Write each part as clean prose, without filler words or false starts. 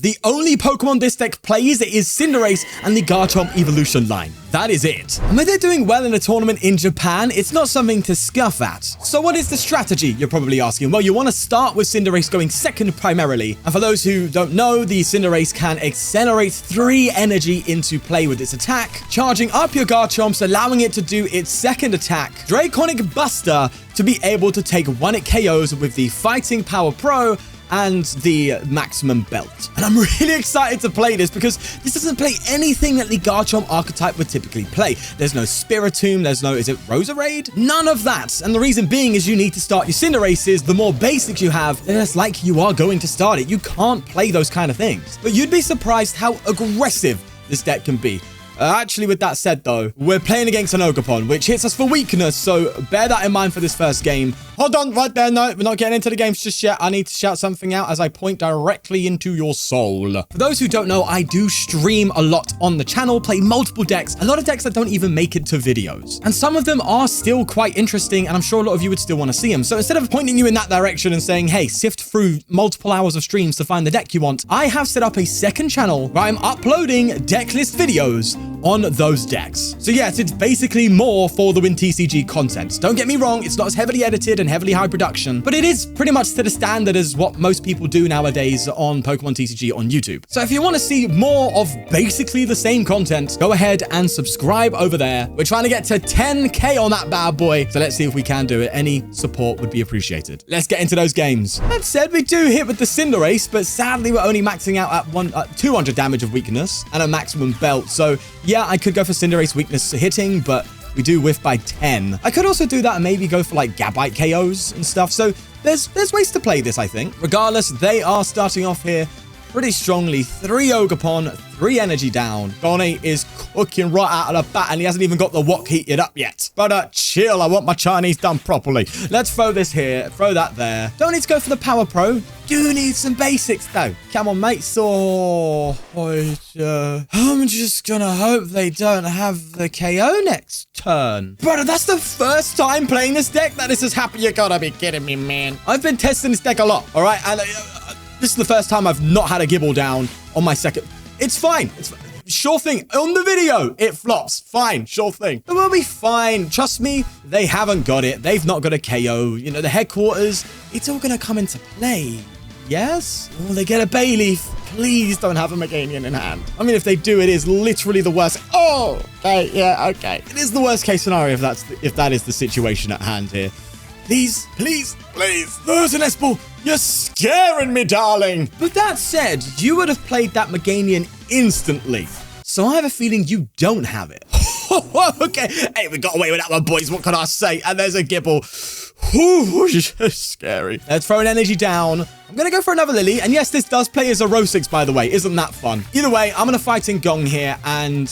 The only Pokemon this deck plays is Cinderace and the Garchomp evolution line. That is it. And when they're doing well in a tournament in Japan, it's not something to scoff at. So what is the strategy, you're probably asking? Well, you want to start with Cinderace going second primarily. And for those who don't know, the Cinderace can accelerate 3 energy into play with its attack, charging up your Garchomps, allowing it to do its second attack, Draconic Buster, to be able to take 1-hit KOs with the Fighting Power Pro and the maximum belt. And I'm really excited to play this because this doesn't play anything that the Garchomp archetype would typically play. There's no Spiritomb, there's no, is it Roserade? None of that. And the reason being is you need to start your Cinderaces. The more basics you have, the less like you are going to start it. You can't play those kind of things. But you'd be surprised how aggressive this deck can be. Actually, with that said, though, we're playing against an Ogerpon, which hits us for weakness, so bear that in mind for this first game. Hold on, right there. No, we're not getting into the games just yet. I need to shout something out as I point directly into your soul. For those who don't know, I do stream a lot on the channel, play multiple decks, a lot of decks that don't even make it to videos. And some of them are still quite interesting, and I'm sure a lot of you would still want to see them. So instead of pointing you in that direction and saying, hey, sift through multiple hours of streams to find the deck you want, I have set up a second channel where I'm uploading deck list videos on those decks. So yes, it's basically more for the Win TCG content. Don't get me wrong, it's not as heavily edited and heavily high production, but it is pretty much to the standard as what most people do nowadays on Pokemon TCG on YouTube. So if you want to see more of basically the same content, go ahead and subscribe over there. We're trying to get to 10K on that bad boy, so let's see if we can do it. Any support would be appreciated. Let's get into those games. That said, we do hit with the Cinderace, but sadly we're only maxing out at 200 damage of weakness and a maximum belt. So yeah, I could go for Cinderace weakness hitting, but we do whiff by 10. I could also do that and maybe go for like Gabite KOs and stuff. So there's ways to play this, I think. Regardless, they are starting off here pretty strongly. 3 Ogerpon, 3 energy down. Gonne is cooking right out of the bat, and he hasn't even got the wok heated up yet. But chill, I want my Chinese done properly. Let's throw this here, throw that there. Don't need to go for the Power Pro. Do need some basics though. Come on, mate. So, I'm just gonna hope they don't have the KO next turn. Brother, that's the first time playing this deck that this is happening. You gotta be kidding me, man. I've been testing this deck a lot, all right? And this is the first time I've not had a Gibble down on my second. It's fine. It's sure thing. On the video, it flops. Fine. Sure thing. It will be fine. Trust me, they haven't got it. They've not got a KO. You know, the headquarters, it's all going to come into play. Yes? Oh, they get a Bayleaf. Please don't have a Meganium in hand. I mean, if they do, it is literally the worst. Oh, okay. Yeah, okay. It is the worst case scenario if that is the situation at hand here. Please, please, please. There's an Espel. You're scaring me, darling. But that said, you would have played that Meganium instantly. So I have a feeling you don't have it. Okay. Hey, we got away with that one, boys. What can I say? And there's a Gibble. Ooh, scary. Let's throw an energy down. I'm going to go for another Lily. And yes, this does play as a Rosix, by the way. Isn't that fun? Either way, I'm going to fight in Gong here. And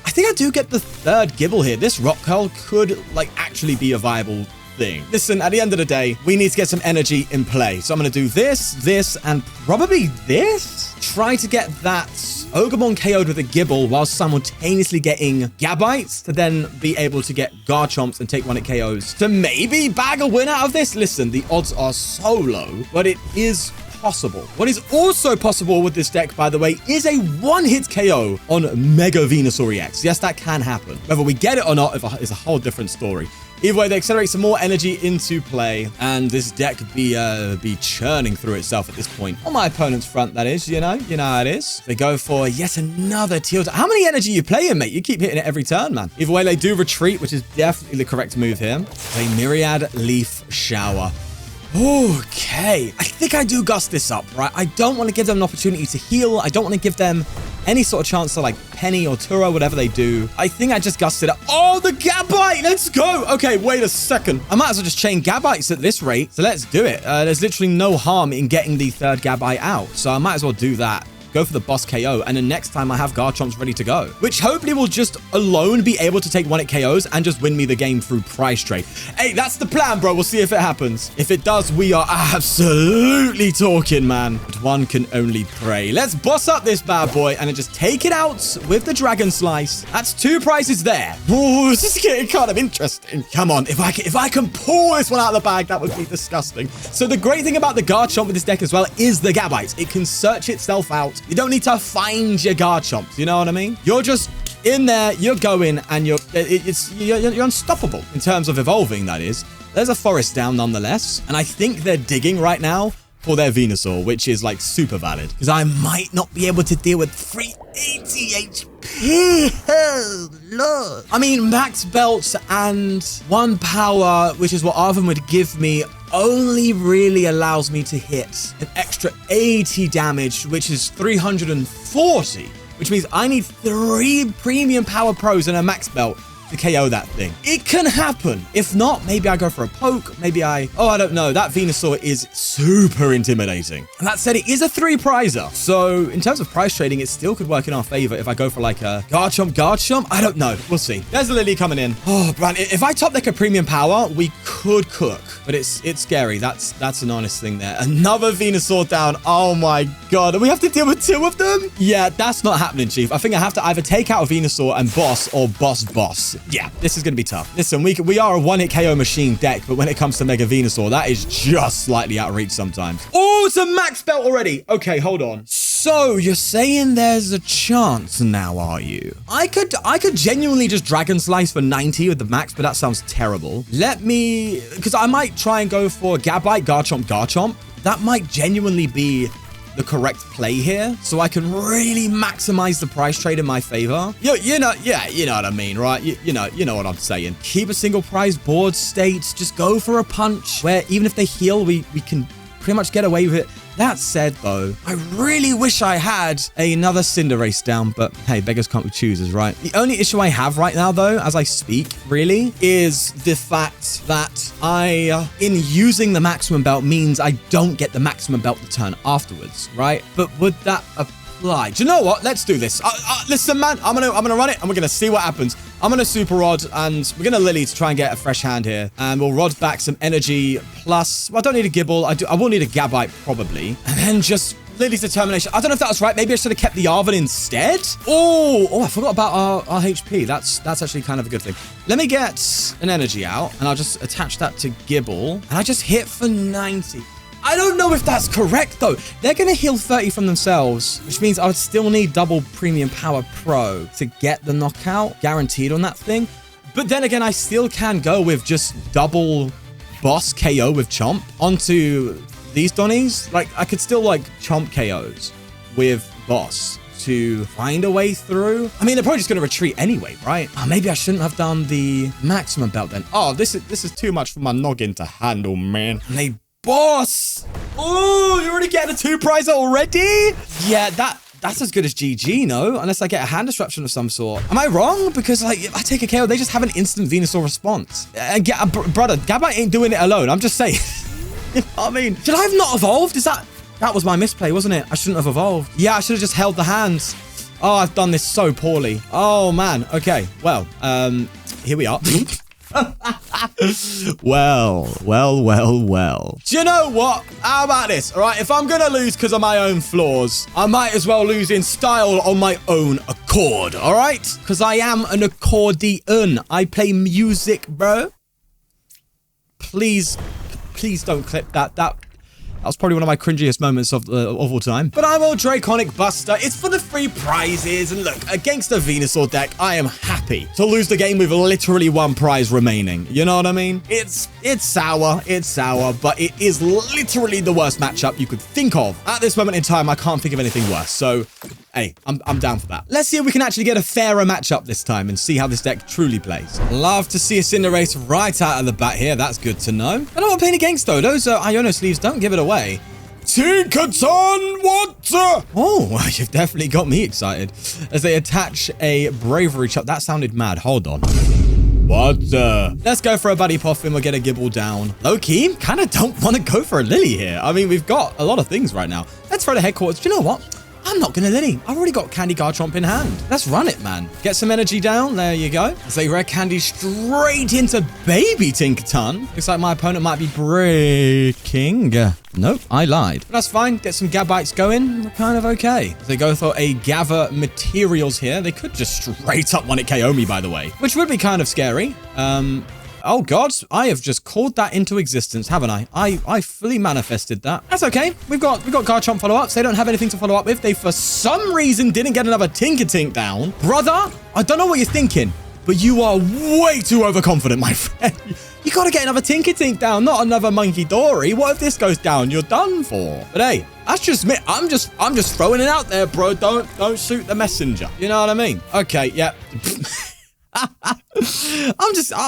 I think I do get the 3rd Gibble here. This Rock Curl could, like, actually be a viable thing. Listen, at the end of the day, we need to get some energy in play. So I'm going to do this, and probably this. Try to get that Ogerpon KO'd with a Gibble while simultaneously getting Gabites to then be able to get Garchomps and take 1-hit KOs to maybe bag a win out of this. Listen, the odds are so low, but it is possible. What is also possible with this deck, by the way, is a 1-hit KO on Mega Venusaur EX. Yes, that can happen. Whether we get it or not is a whole different story. Either way, they accelerate some more energy into play, and this deck be churning through itself at this point. On my opponent's front, that is, you know how it is. They go for yet another Teal. How many energy you playing, mate? You keep hitting it every turn, man. Either way, they do retreat, which is definitely the correct move here. A Myriad Leaf Shower. Okay. I think I do gust this up, right? I don't want to give them an opportunity to heal. I don't want to give them any sort of chance to, like, Penny or Turo, whatever they do. I think I just gusted up. Oh, the Gabite! Let's go! Okay, wait a second. I might as well just chain Gabites at this rate. So let's do it. There's literally no harm in getting the 3rd Gabite out. So I might as well do that. Go for the boss KO, and then next time I have Garchomps ready to go, which hopefully will just alone be able to take 1-hit KOs and just win me the game through price trade. Hey, that's the plan, bro. We'll see if it happens. If it does, we are absolutely talking, man. But one can only pray. Let's boss up this bad boy and then just take it out with the Dragon Slice. That's 2 prizes there. Ooh, this is getting kind of interesting. Come on, if I can pull this one out of the bag, that would be disgusting. So the great thing about the Garchomp with this deck as well is the Gabites. It can search itself out You don't need to find your Garchomps. You know what I mean? You're just in there, you're going, and you're unstoppable in terms of evolving, that is. There's a forest down nonetheless, and I think they're digging right now for their Venusaur, which is like super valid, because I might not be able to deal with 380 HP. Oh, Lord. I mean, max belts and 1 power, which is what Arvin would give me, only really allows me to hit an extra 80 damage, which is 340, which means I need 3 premium power pros and a max belt to KO that thing. It can happen. If not, maybe I go for a poke. Maybe I don't know. That Venusaur is super intimidating. And that said, it is a 3-prizer. So in terms of price trading, it still could work in our favor if I go for like a Garchomp. I don't know. We'll see. There's a Lily coming in. Oh, man. If I top deck a premium power, we could cook. But it's scary. That's an honest thing there. Another Venusaur down. Oh my God. And we have to deal with 2 of them? Yeah, that's not happening, Chief. I think I have to either take out a Venusaur and boss or boss. Yeah, this is going to be tough. Listen, we are a 1-hit KO machine deck, but when it comes to Mega Venusaur, that is just slightly out of reach sometimes. Oh, it's a max belt already. Okay, hold on. So you're saying there's a chance now, are you? I could genuinely just Dragon Slice for 90 with the max, but that sounds terrible. Because I might try and go for Gabite, Garchomp. That might genuinely be the correct play here, so I can really maximize the price trade in my favor. You know what I mean, right? You know what I'm saying. Keep a single prize board state. Just go for a punch where even if they heal, we can pretty much get away with it. That said, though, I really wish I had another Cinderace down, but hey, beggars can't be choosers, right? The only issue I have right now, though, as I speak, really, is the fact that in using the maximum belt means I don't get the maximum belt the turn afterwards, right? But would that apply? Do you know what? Let's do this. Listen, man, I'm gonna run it, and we're gonna see what happens. I'm gonna Super Rod, and we're gonna Lily to try and get a fresh hand here, and we'll Rod back some energy plus. Well, I don't need a Gibble. I will need a Gabite probably, and then just Lily's Determination. I don't know if that was right. Maybe I should have kept the Arvin instead. Oh, I forgot about our HP. That's actually kind of a good thing. Let me get an energy out, and I'll just attach that to Gibble, and I just hit for 90. I don't know if that's correct, though. They're going to heal 30 from themselves, which means I would still need double premium power pro to get the knockout guaranteed on that thing. But then again, I still can go with just double boss KO with Chomp onto these Donnies. Like, I could still, like, Chomp KOs with boss to find a way through. I mean, they're probably just going to retreat anyway, right? Oh, maybe I shouldn't have done the maximum belt then. Oh, this is too much for my noggin to handle, man. And they boss. Oh, you're already getting a 2-prizer already? Yeah, that's as good as GG, no? Unless I get a hand disruption of some sort. Am I wrong? Because, like, if I take a KO, they just have an instant Venusaur response. And brother, Gabite ain't doing it alone. I'm just saying. You know what I mean? Should I have not evolved? That was my misplay, wasn't it? I shouldn't have evolved. Yeah, I should have just held the hands. Oh, I've done this so poorly. Oh, man. Okay, well, here we are. Well. Do you know what? How about this? All right, if I'm gonna lose because of my own flaws, I might as well lose in style on my own accord, all right? Because I am an accordion. I play music, bro. Please don't clip that. That was probably one of my cringiest moments of all time. But I will Draconic Buster. It's for the free prizes. And look, against a Venusaur deck, I am happy to lose the game with literally 1 prize remaining. You know what I mean? It's sour, but it is literally the worst matchup you could think of. At this moment in time, I can't think of anything worse. So, hey, I'm down for that. Let's see if we can actually get a fairer matchup this time and see how this deck truly plays. Love to see a Cinderace right out of the bat here. That's good to know. I don't know what I'm playing against, though. Those Iono sleeves don't give it away. Tinkerton, what? Oh, you've definitely got me excited. As they attach a Bravery Chop. That sounded mad. Hold on. What? Let's go for a Buddy Poffin. We'll get a Gibble down. Low-key, kind of don't want to go for a Lily here. I mean, we've got a lot of things right now. Let's throw the Headquarters. Do you know what? I'm not going to Lily. I've already got Candy Garchomp in hand. Let's run it, man. Get some energy down. There you go. As they Red Candy straight into Baby Tinkerton. Looks like my opponent might be breaking. Nope, I lied. But that's fine. Get some Gabites going. We're kind of okay. As they go for a Gather Materials here. They could just straight up 1-hit KO me, by the way, which would be kind of scary. Oh, God. I have just called that into existence, haven't I? I fully manifested that. That's okay. We've got Garchomp follow-ups. They don't have anything to follow up with. They, for some reason, didn't get another Tinkertink down. Brother, I don't know what you're thinking, but you are way too overconfident, my friend. You gotta get another Tinkertink down, not another Monkey Dory. What if this goes down? You're done for. But hey, that's just me. I'm just throwing it out there, bro. Don't shoot the messenger. You know what I mean? Okay, yeah. I'm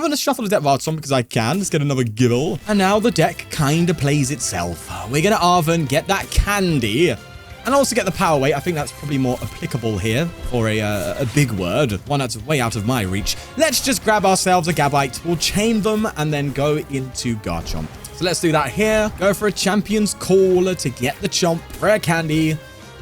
gonna shuffle the deck Garchomp because I can. Let's get another Gibble. And now the deck kind of plays itself. We're gonna Arven, get that candy, and also get the power weight. I think that's probably more applicable here for a big word, one that's way out of my reach. Let's just grab ourselves a Gabite. We'll chain them and then go into Garchomp. So let's do that here. Go for a Champion's Call to get the Chomp. Rare candy.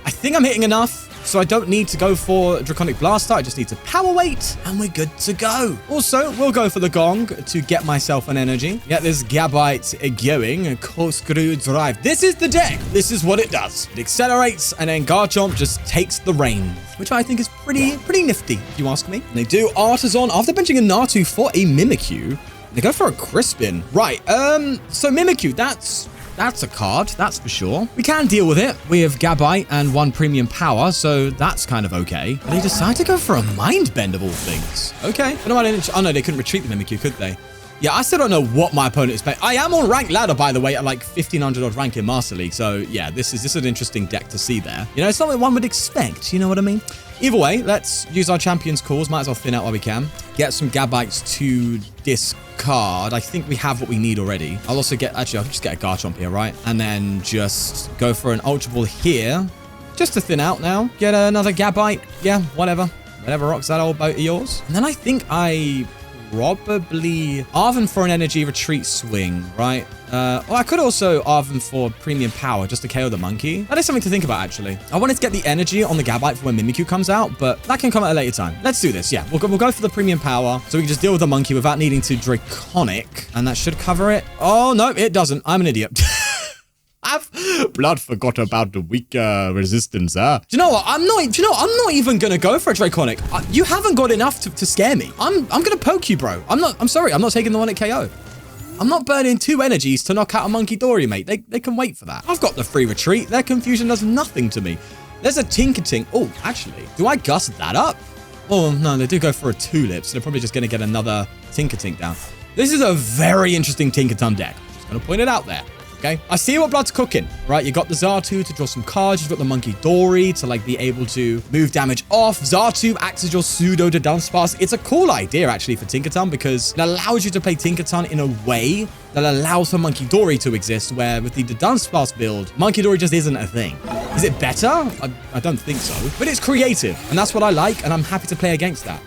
I think I'm hitting enough, so I don't need to go for Draconic Blaster. I just need to power weight, and we're good to go. Also, we'll go for the Gong to get myself an energy. Get this Gabite going. Corkscrew Drive. This is the deck. This is what it does. It accelerates, and then Garchomp just takes the reins, which I think is pretty nifty, if you ask me. And they do Artisan after benching a Natu for a Mimikyu. They go for a Crispin. Right, so Mimikyu, that's a card, that's for sure. We can deal with it. We have Gabite and 1 premium power, so that's kind of okay. But they decide to go for a Mind Bend of all things. Okay. I know I didn't. Oh no, they couldn't retreat the Mimikyu, could they? Yeah, I still don't know what my opponent is playing. I am on rank ladder, by the way, at like 1500 odd rank in Master League. So yeah, this is an interesting deck to see there. You know, it's something one would expect. You know what I mean? Either way, let's use our Champion's Calls. Might as well thin out while we can. Get some Gabites to discard. I think we have what we need already. I'll also get, actually, I'll just get a Garchomp here, right? And then just go for an Ultra Ball here. Just to thin out now. Get another Gabite. Yeah, whatever. Whatever rocks that old boat of yours. And then I think I probably Arven for an energy retreat swing, right? Or I could also Arven for premium power just to KO the monkey. That is something to think about, actually. I wanted to get the energy on the Gabite for when Mimikyu comes out, but that can come at a later time. Let's do this. Yeah, we'll go for the premium power so we can just deal with the monkey without needing to Draconic, and that should cover it. Oh, no, it doesn't. I'm an idiot. Blood forgot about the weak resistance, huh? Do you know what? I'm not even gonna go for a Draconic. You haven't got enough to scare me. I'm gonna poke you, bro. I'm sorry. I'm not taking the one at KO. I'm not burning 2 energies to knock out a Monkey Dory, mate. They can wait for that. I've got the free retreat. Their confusion does nothing to me. There's a Tinkertink. Oh, actually, do I gust that up? Oh, no, they do go for a Tulip, so they're probably just gonna get another Tinkertink down. This is a very interesting Tinkerton deck. Just gonna point it out there. Okay. I see what Blood's cooking, right? You got the Xatu to draw some cards. You've got the Monkey Dory to like be able to move damage off. Xatu acts as your pseudo to Dunsparce. It's a cool idea actually for Tinkerton because it allows you to play Tinkerton in a way that allows for Monkey Dory to exist, where with the Dunsparce build, Monkey Dory just isn't a thing. Is it better? I don't think so, but it's creative, and that's what I like, and I'm happy to play against that.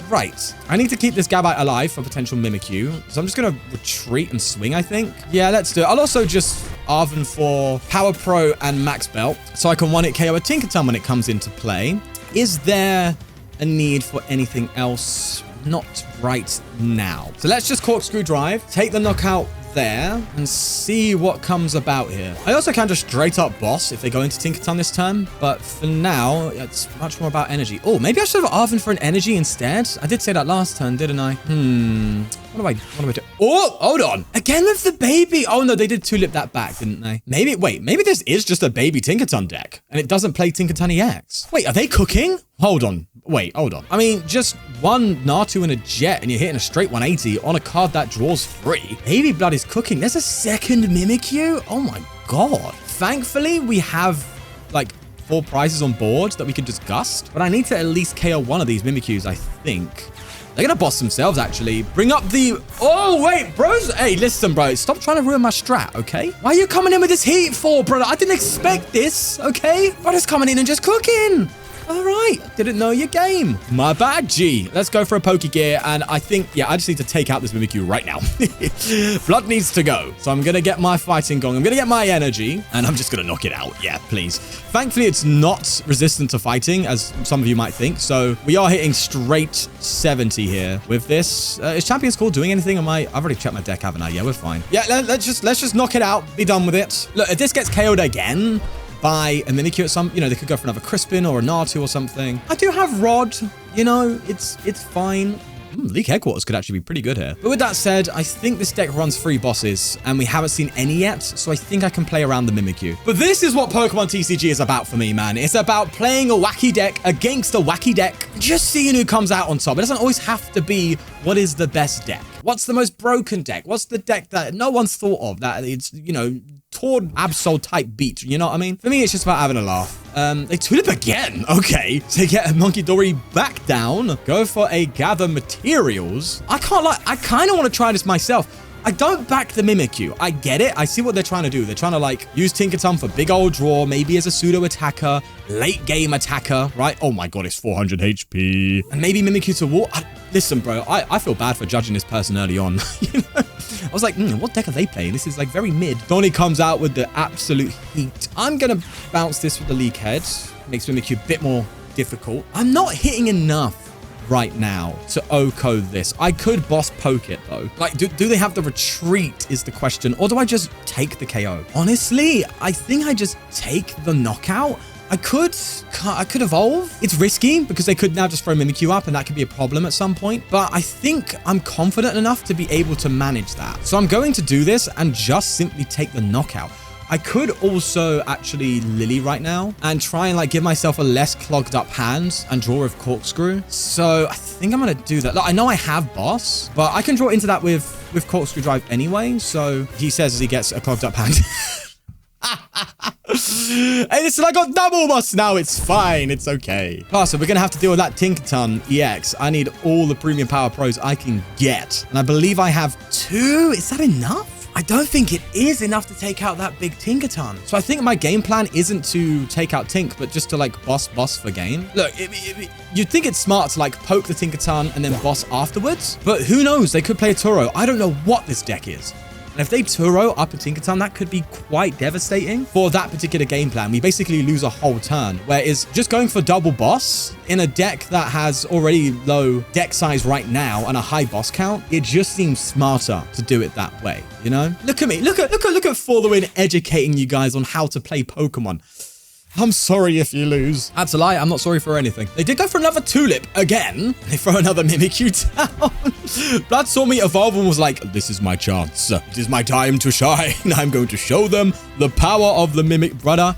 Right. I need to keep this Gabite alive for potential Mimikyu, so I'm just gonna retreat and swing, I think. Yeah, let's do it. I'll also just Arven for Power Pro and Max Belt, so I can one-hit KO a Tinkerton when it comes into play. Is there a need for anything else? Not right now. So let's just Corkscrew Drive, take the knockout there, and see what comes about here. I also can just straight up boss if they go into Tinkerton this turn, but for now, it's much more about energy. Oh, maybe I should have Arven for an energy instead. I did say that last turn, didn't I? What do I do? Oh, hold on. Again with the baby. Oh, no, they did Tulip that back, didn't they? Maybe this is just a baby Tinkerton deck, and it doesn't play Tinkerton EX. Wait, are they cooking? Hold on. Wait, hold on. I mean, just one Natu and a Jet, and you're hitting a straight 180 on a card that draws 3. Baby Blood is cooking. There's a second Mimikyu. Oh my god. Thankfully, we have, like, 4 prizes on board that we can just gust. But I need to at least KO one of these Mimikyus, I think. They're gonna boss themselves, actually. Bring up the... Oh, wait, bros. Hey, listen, bro. Stop trying to ruin my strat, okay? Why are you coming in with this heat for, brother? I didn't expect this, okay? Brother's coming in and just cooking. All right, didn't know your game. My bad, G. Let's go for a Pokegear, and I think, yeah, I just need to take out this Mimikyu right now. Blood needs to go, so I'm gonna get my Fighting Gong. I'm gonna get my energy, and I'm just gonna knock it out. Yeah, please. Thankfully, it's not resistant to fighting, as some of you might think, so we are hitting straight 70 here with this. Is Champion's Call doing anything? I've already checked my deck, haven't I? Yeah, we're fine. Yeah, let's just knock it out. Be done with it. Look, if this gets KO'd again by a Mimikyu at some, you know, they could go for another Crispin or a Natu or something. I do have Rod, you know, it's fine, League Headquarters could actually be pretty good here. But with that said, I think this deck runs 3 bosses, and we haven't seen any yet, so I think I can play around the Mimikyu. But this is what Pokemon TCG is about for me, man. It's about playing a wacky deck against a wacky deck, just seeing who comes out on top. It doesn't always have to be what is the best deck. What's the most broken deck? What's the deck that no one's thought of, that it's, you know, Tord Absol type beat, you know what I mean? For me, it's just about having a laugh. They tulip again. Okay, so get a Monkey Dory back down. Go for a gather materials. I can't lie, I kind of want to try this myself. I don't back the Mimikyu. I get it. I see what they're trying to do. They're trying to like use Tinkaton for big old draw, maybe as a pseudo attacker, late game attacker, right? Oh my God, it's 400 HP. And maybe Mimikyu to war. Listen, bro, I feel bad for judging this person early on. You know? I was like, what deck are they playing? This is like very mid. Donnie comes out with the absolute heat. I'm going to bounce this with the League Head. Makes Mimikyu a bit more difficult. I'm not hitting enough right now to OHKO this. I could boss poke it though. Like, do they have the retreat is the question, or do I just take the KO? Honestly, I think I just take the knockout. I could evolve. It's risky because they could now just throw Mimikyu up and that could be a problem at some point. But I think I'm confident enough to be able to manage that. So I'm going to do this and just simply take the knockout. I could also actually Lily right now and try and like give myself a less clogged up hand and draw with Corkscrew. So I think I'm going to do that. Look, I know I have boss, but I can draw into that with Corkscrew Drive anyway. So he says he gets a clogged up hand. Hey, listen, I got double boss now. It's fine. It's okay. Plus, so we're going to have to deal with that Tinkaton EX. I need all the premium power pros I can get. And I believe I have 2. Is that enough? I don't think it is enough to take out that big Tinkaton. So I think my game plan isn't to take out Tink, but just to like boss for game. Look, you'd think it's smart to like poke the Tinkaton and then boss afterwards. But who knows? They could play a Turo. I don't know what this deck is. And if they Turo up a Tinkaton, that could be quite devastating for that particular game plan. We basically lose a whole turn. Whereas just going for double boss in a deck that has already low deck size right now and a high boss count, it just seems smarter to do it that way, you know? Look at me. Look at following, educating you guys on how to play Pokemon. I'm sorry if you lose. That's a lie. I'm not sorry for anything. They did go for another Tulip again. They throw another Mimikyu down. Blood saw me evolve and was like, this is my chance. It is my time to shine. I'm going to show them the power of the Mimic, brother.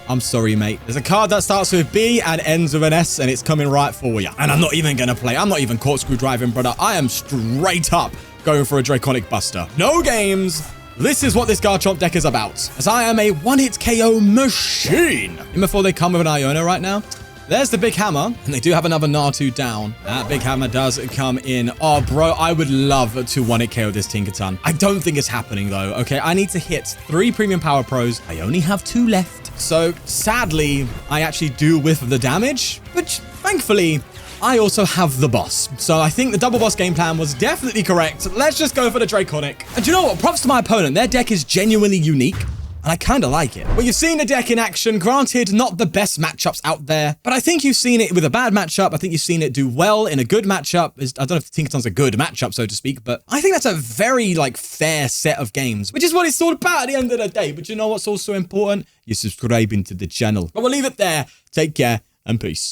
I'm sorry, mate. There's a card that starts with B and ends with an S, and it's coming right for you. And I'm not even going to play. I'm not even Corkscrew driving, brother. I am straight up going for a Draconic Buster. No games. This is what this Garchomp deck is about, as I am a one-hit KO machine. And before they come with an Iona right now, there's the big hammer, and they do have another Natu down. That big hammer does come in. Oh, bro, I would love to one-hit KO this Tinkaton. I don't think it's happening, though. Okay, I need to hit 3 premium power pros. I only have 2 left. So, sadly, I actually do whiff the damage, which, thankfully, I also have the boss. So I think the double boss game plan was definitely correct. Let's just go for the Draconic. And do you know what? Props to my opponent. Their deck is genuinely unique, and I kind of like it. Well, you've seen the deck in action. Granted, not the best matchups out there, but I think you've seen it with a bad matchup. I think you've seen it do well in a good matchup. I don't know if Tinkaton's a good matchup, so to speak, but I think that's a very, like, fair set of games, which is what it's all about at the end of the day. But you know what's also important? You're subscribing to the channel. But we'll leave it there. Take care and peace.